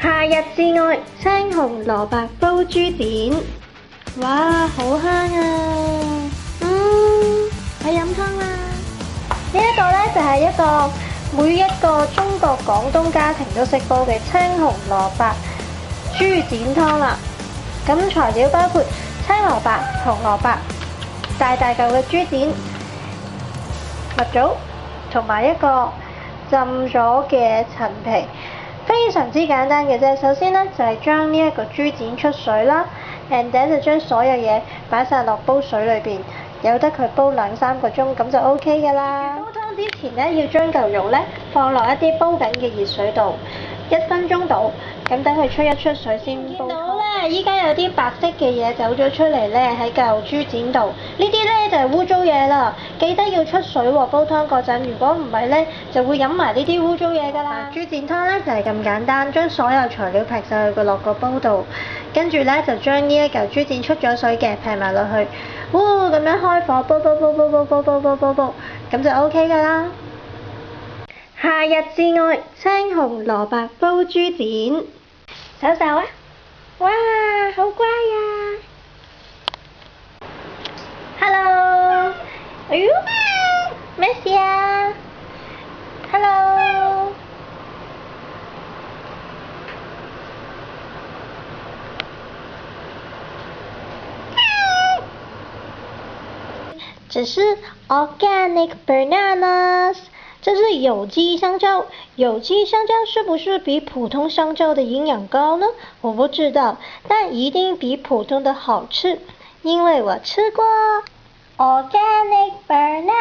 夏日至愛青紅蘿蔔煲豬展，哇，好香啊！去飲湯啦！呢一個呢，就係一個每一個中國廣東家庭都識煲嘅青紅蘿蔔豬展湯啦。咁材料包括青蘿蔔、紅蘿蔔、大大嚿嘅豬展、蜜棗同埋一個浸咗嘅陳皮，非常之簡單嘅啫。首先呢，就係將呢一個豬展出水啦 ，and then 就將所有嘢擺晒落煲水裏邊，由得佢煲2-3個鐘，咁就 OK 㗎啦。煲湯之前呢，要將嚿肉呢放落一啲煲緊嘅熱水度，1分鐘到，咁等佢出一出水先煲湯。見到咧，依家有啲白色嘅嘢走咗出嚟咧，喺嚿豬展度，呢啲咧就係污糟嘢啦。記得要出水喎，煲湯嗰陣，如果唔係咧，就會飲埋呢啲污糟嘢㗎啦。豬展湯咧就係咁簡單，將所有材料劈晒去落個煲度，跟住咧就將呢一嚿豬展出咗水嘅劈埋落去，咁樣開火煲，咁就 OK 㗎啦。夏日至愛青紅蘿蔔煲豬展，手手啊！哇，好乖啊 ！Hello， 哎呦，咩事啊 ？Hello， 這是 organic bananas。这是有机香蕉，有机香蕉是不是比普通香蕉的营养高呢？我不知道，但一定比普通的好吃，因为我吃过 organic banana。